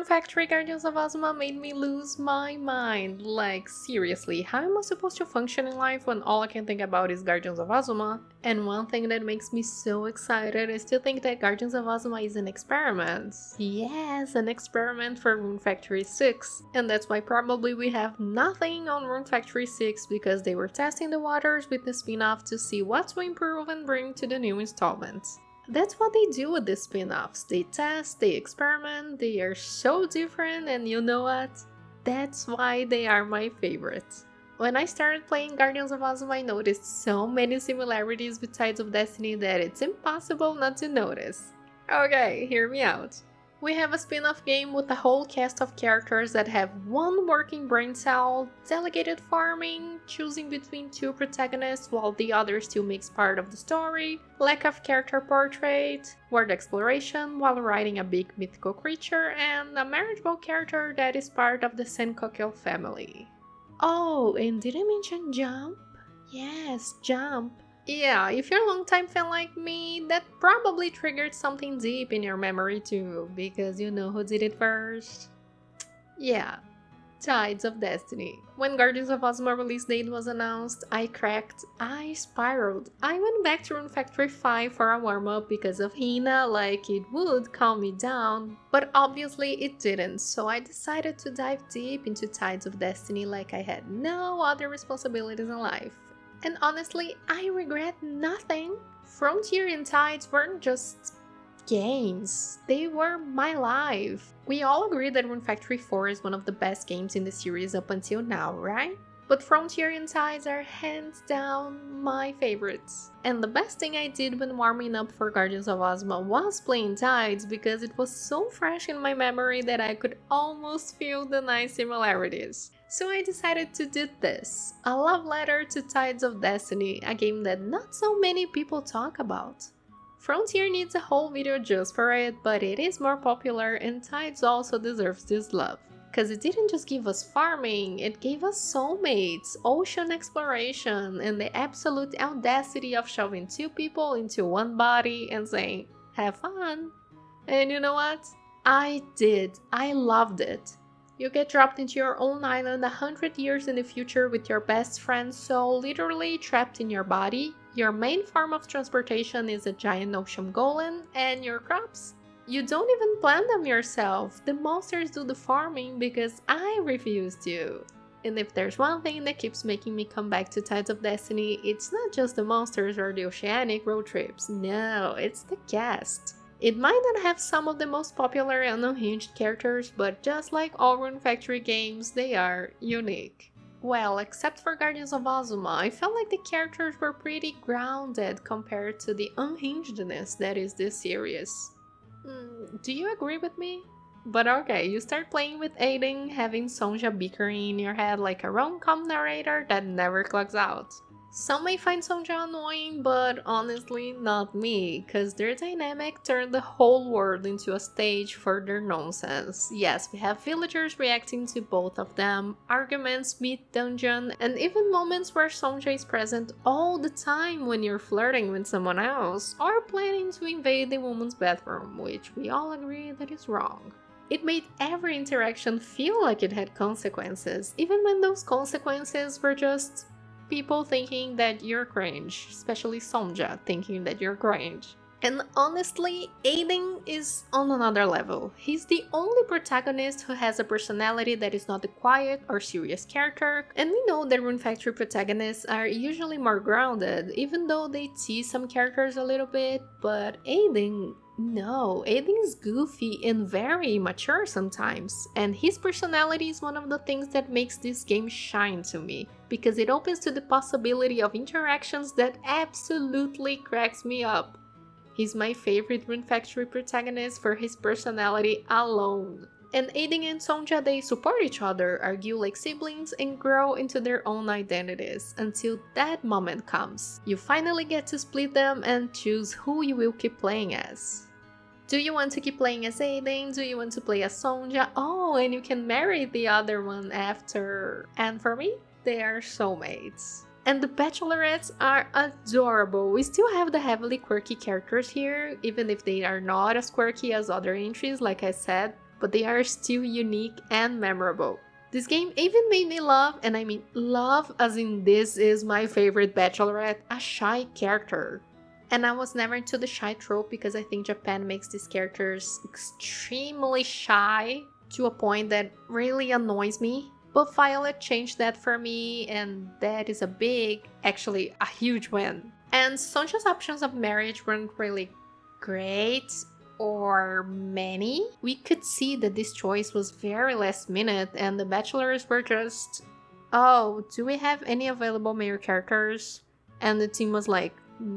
Rune Factory Guardians of Azuma made me lose my mind. Like, seriously, how am I supposed to function in life when all I can think about is Guardians of Azuma? And one thing that makes me so excited is to think that Guardians of Azuma is an experiment. Yes, an experiment for Rune Factory 6. And that's why probably we have nothing on Rune Factory 6 because they were testing the waters with the spin-off to see what to improve and bring to the new installments. That's what they do with the spin-offs. They test, they experiment, they are so different, and you know what? That's why they are my favorites. When I started playing Guardians of Azuma, I noticed so many similarities with Tides of Destiny that it's impossible not to notice. Okay, hear me out. We have a spin-off game with a whole cast of characters that have one working brain cell, delegated farming, choosing between two protagonists while the other still makes part of the story, lack of character portrait, world exploration while riding a big mythical creature, and a marriageable character that is part of the Senkokyou family. Oh, and did I mention Jump? Yes, Jump. Yeah, if you're a long-time fan like me, that probably triggered something deep in your memory too, because you know who did it first? Yeah, Tides of Destiny. When Guardians of Azuma release date was announced, I cracked, I spiraled. I went back to Rune Factory 5 for a warm-up because of Hina, like it would calm me down, but obviously it didn't, so I decided to dive deep into Tides of Destiny like I had no other responsibilities in life. And honestly, I regret nothing. Frontier and Tides weren't just games, they were my life. We all agree that Rune Factory 4 is one of the best games in the series up until now, right? But Frontier and Tides are hands down my favorites. And the best thing I did when warming up for Guardians of Azuma was playing Tides because it was so fresh in my memory that I could almost feel the nice similarities. So I decided to do this, a love letter to Tides of Destiny, a game that not so many people talk about. Frontier needs a whole video just for it, but it is more popular and Tides also deserves this love. Cause it didn't just give us farming, it gave us soulmates, ocean exploration, and the absolute audacity of shoving two people into one body and saying, have fun. And you know what? I did. I loved it. You get dropped into your own island 100 years in the future with your best friend so literally trapped in your body. Your main form of transportation is a giant ocean golem and your crops. You don't even plant them yourself. The monsters do the farming because I refuse to. And if there's one thing that keeps making me come back to Tides of Destiny, it's not just the monsters or the oceanic road trips. No, it's the cast. It might not have some of the most popular and unhinged characters, but just like all Rune Factory games, they are unique. Well, except for Guardians of Azuma, I felt like the characters were pretty grounded compared to the unhingedness that is this series. Do you agree with me? But okay, you start playing with Aiden, having Sonja bickering in your head like a rom-com narrator that never clocks out. Some may find Sonja annoying, but honestly not me, cause their dynamic turned the whole world into a stage for their nonsense. Yes, we have villagers reacting to both of them, arguments mid-dungeon, and even moments where Sonja is present all the time when you're flirting with someone else, or planning to invade the woman's bathroom, which we all agree that is wrong. It made every interaction feel like it had consequences, even when those consequences were just people thinking that you're cringe, especially Sonja thinking that you're cringe. And honestly, Aiden is on another level. He's the only protagonist who has a personality that is not a quiet or serious character, and we know that Rune Factory protagonists are usually more grounded, even though they tease some characters a little bit, but Aiden, no, Aiden is goofy and very immature sometimes, and his personality is one of the things that makes this game shine to me, because it opens to the possibility of interactions that absolutely cracks me up. He's my favorite Rune Factory protagonist for his personality alone. And Aiden and Sonja, they support each other, argue like siblings, and grow into their own identities, until that moment comes. You finally get to split them and choose who you will keep playing as. Do you want to keep playing as Aiden? Do you want to play as Sonja? Oh, and you can marry the other one after. And for me, they are soulmates. And the bachelorettes are adorable. We still have the heavily quirky characters here, even if they are not as quirky as other entries, like I said, but they are still unique and memorable. This game even made me love, and I mean love as in this is my favorite bachelorette, a shy character. And I was never into the shy trope because I think Japan makes these characters extremely shy to a point that really annoys me. But Violet changed that for me, and that is a big, actually a huge win. And Sonja's options of marriage weren't really great or many. We could see that this choice was very last minute, and the bachelors were just, oh, do we have any available male characters? And the team was like,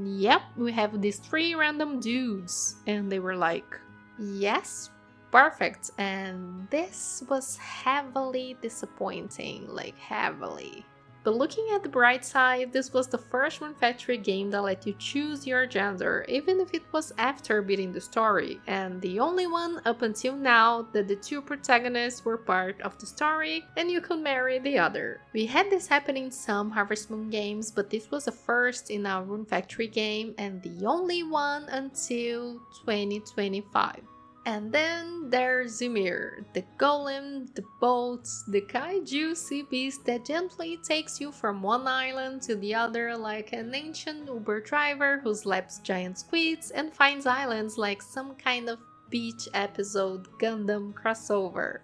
yep, we have these 3 random dudes. And they were like, yes, perfect. And this was heavily disappointing, like heavily. But looking at the bright side, this was the first Rune Factory game that let you choose your gender, even if it was after beating the story, and the only one up until now that the 2 protagonists were part of the story and you could marry the other. We had this happen in some Harvest Moon games, but this was the first in a Rune Factory game and the only one until 2025. And then there's Ymir, the golem, the boats, the kaiju sea beast that gently takes you from one island to the other like an ancient Uber driver who slaps giant squids and finds islands like some kind of beach episode Gundam crossover.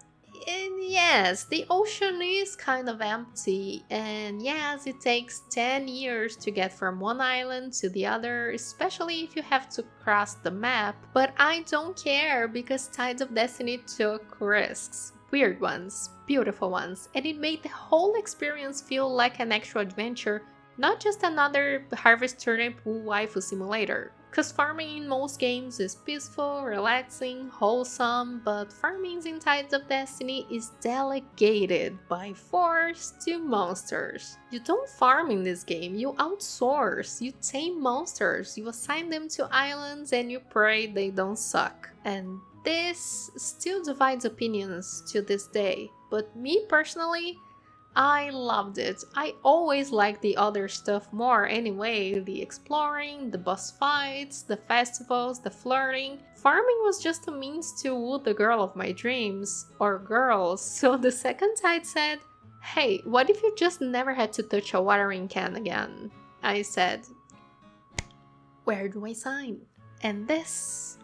And yes, the ocean is kind of empty, and yes, it takes 10 years to get from one island to the other, especially if you have to cross the map, but I don't care because Tides of Destiny took risks. Weird ones, beautiful ones, and it made the whole experience feel like an actual adventure, not just another Harvest Turnip waifu simulator. Cause farming in most games is peaceful, relaxing, wholesome, but farming in Tides of Destiny is delegated by force to monsters. You don't farm in this game, you outsource, you tame monsters, you assign them to islands and you pray they don't suck. And this still divides opinions to this day, but me personally, I loved it. I always liked the other stuff more anyway, the exploring, the boss fights, the festivals, the flirting. Farming was just a means to woo the girl of my dreams, or girls, so the second Tide said, hey, what if you just never had to touch a watering can again? I said, where do I sign? And this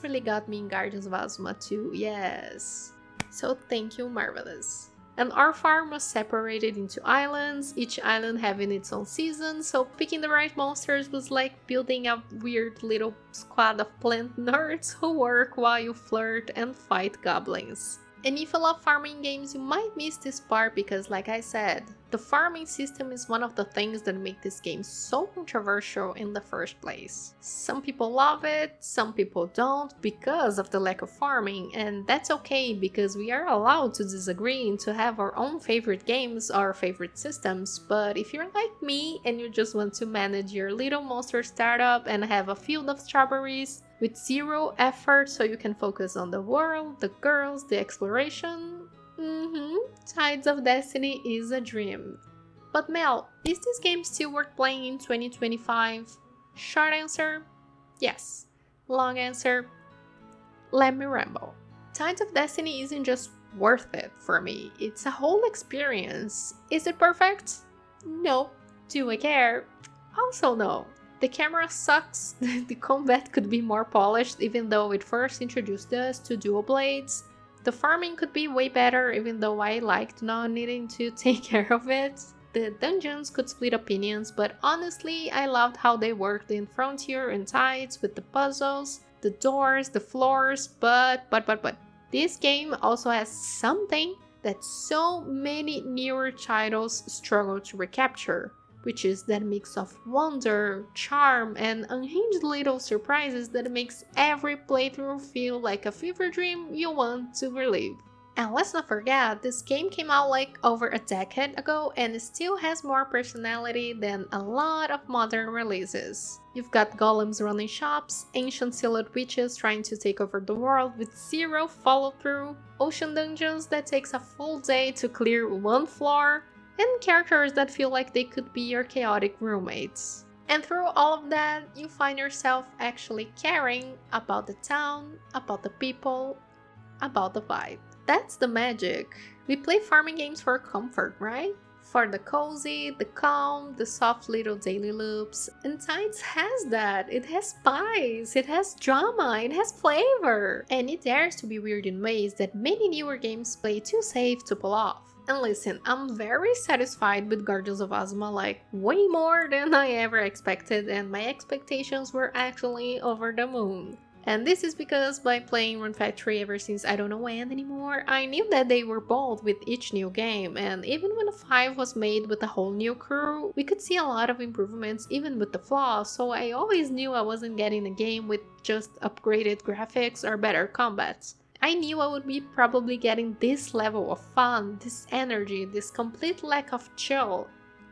really got me in Guardians of Azuma too, yes. So thank you, Marvelous. And our farm was separated into islands, each island having its own season, so picking the right monsters was like building a weird little squad of plant nerds who work while you flirt and fight goblins. And if you love farming games, you might miss this part because, like I said, the farming system is one of the things that make this game so controversial in the first place. Some people love it, some people don't because of the lack of farming, and that's okay because we are allowed to disagree and to have our own favorite games, our favorite systems, but if you're like me and you just want to manage your little monster startup and have a field of strawberries, with zero effort so you can focus on the world, the girls, the exploration. Tides of Destiny is a dream. But Mel, is this game still worth playing in 2025? Short answer, yes. Long answer, let me ramble. Tides of Destiny isn't just worth it for me, it's a whole experience. Is it perfect? No. Do I care? Also no. The camera sucks, the combat could be more polished even though it first introduced us to dual blades. The farming could be way better even though I liked not needing to take care of it. The dungeons could split opinions, but honestly I loved how they worked in Frontier and Tides with the puzzles, the doors, the floors, but. This game also has something that so many newer titles struggle to recapture, which is that mix of wonder, charm, and unhinged little surprises that makes every playthrough feel like a fever dream you want to relive. And let's not forget, this game came out like over a decade ago and it still has more personality than a lot of modern releases. You've got golems running shops, ancient silhouette witches trying to take over the world with zero follow-through, ocean dungeons that takes a full day to clear one floor, and characters that feel like they could be your chaotic roommates. And through all of that, you find yourself actually caring about the town, about the people, about the vibe. That's the magic. We play farming games for comfort, right? For the cozy, the calm, the soft little daily loops. And Tides has that. It has spice, it has drama, it has flavor. And it dares to be weird in ways that many newer games play too safe to pull off. And listen, I'm very satisfied with Guardians of Azuma, like way more than I ever expected, and my expectations were actually over the moon. And this is because by playing Rune Factory ever since I don't know when anymore, I knew that they were bold with each new game, and even when 5 was made with a whole new crew, we could see a lot of improvements even with the flaws, so I always knew I wasn't getting a game with just upgraded graphics or better combats. I knew I would be probably getting this level of fun, this energy, this complete lack of chill.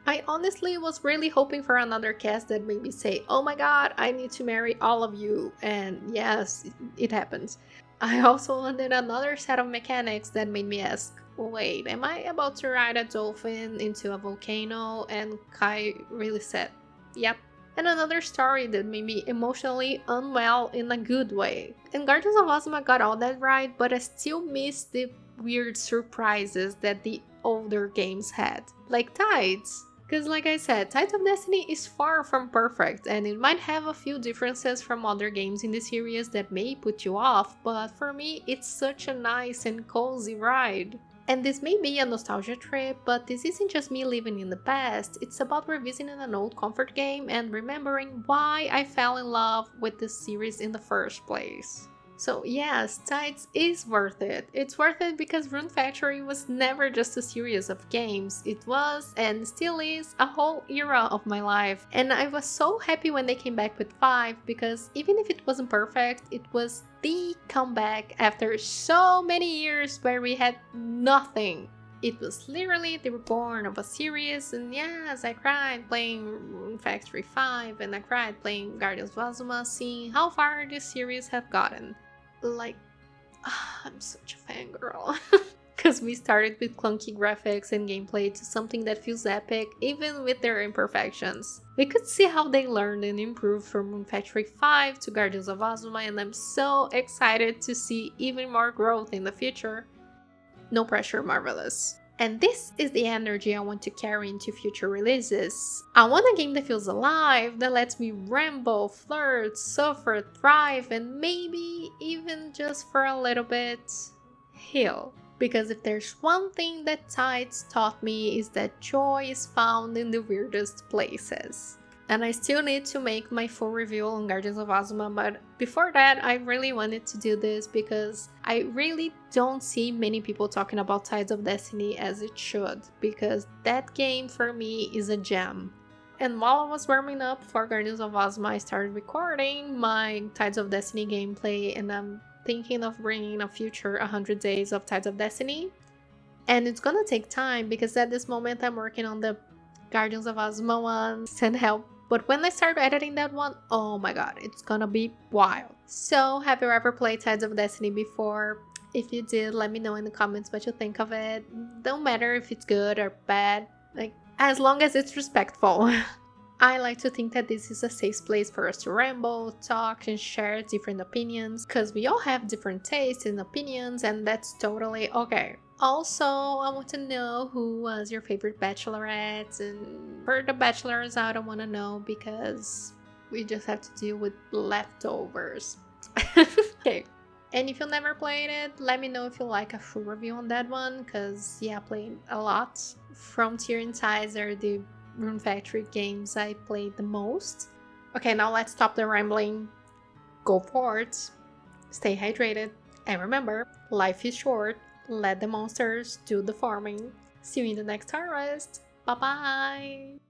I honestly was really hoping for another cast that made me say, oh my god, I need to marry all of you, and yes, it happens. I also wanted another set of mechanics that made me ask, wait, am I about to ride a dolphin into a volcano? And Kai really said, yep. And another story that made me emotionally unwell in a good way. And Guardians of Azuma got all that right, but I still miss the weird surprises that the older games had, like Tides. Because like I said, Tides of Destiny is far from perfect, and it might have a few differences from other games in the series that may put you off, but for me, it's such a nice and cozy ride. And this may be a nostalgia trip, but this isn't just me living in the past, it's about revisiting an old comfort game and remembering why I fell in love with this series in the first place. So yes, Tides is worth it. It's worth it because Rune Factory was never just a series of games. It was, and still is, a whole era of my life. And I was so happy when they came back with 5 because even if it wasn't perfect, it was the comeback after so many years where we had nothing. It was literally the reborn of a series, and yes, I cried playing Rune Factory 5 and I cried playing Guardians of Azuma, seeing how far this series have gotten. Like, I'm such a fangirl. Because we started with clunky graphics and gameplay to something that feels epic, even with their imperfections. We could see how they learned and improved from Rune Factory 5 to Guardians of Azuma, and I'm so excited to see even more growth in the future. No pressure, Marvelous. And this is the energy I want to carry into future releases. I want a game that feels alive, that lets me ramble, flirt, suffer, thrive, and maybe even just for a little bit, heal. Because if there's one thing that Tides taught me is that joy is found in the weirdest places. And I still need to make my full review on Guardians of Azuma, but before that, I really wanted to do this because I really don't see many people talking about Tides of Destiny as it should, because that game for me is a gem. And while I was warming up for Guardians of Azuma, I started recording my Tides of Destiny gameplay, and I'm thinking of bringing a future 100 days of Tides of Destiny. And it's gonna take time because at this moment I'm working on the Guardians of Azuma one, send help. But when I start editing that one, oh my god, it's gonna be wild. So, have you ever played Tides of Destiny before? If you did, let me know in the comments what you think of it. Don't matter if it's good or bad, like, as long as it's respectful. I like to think that this is a safe place for us to ramble, talk, and share different opinions, because we all have different tastes and opinions, and that's totally okay. Also, I want to know who was your favorite bachelorette, and for the bachelors, I don't want to know because we just have to deal with leftovers. Okay. And if you never played it, let me know if you like a full review on that one, because yeah, I played a lot. Frontier and Ties are the Rune Factory games I played the most. Okay, now let's stop the rambling. Go for it. Stay hydrated. And remember, life is short. Let the monsters do the farming. See you in the next harvest. Bye bye!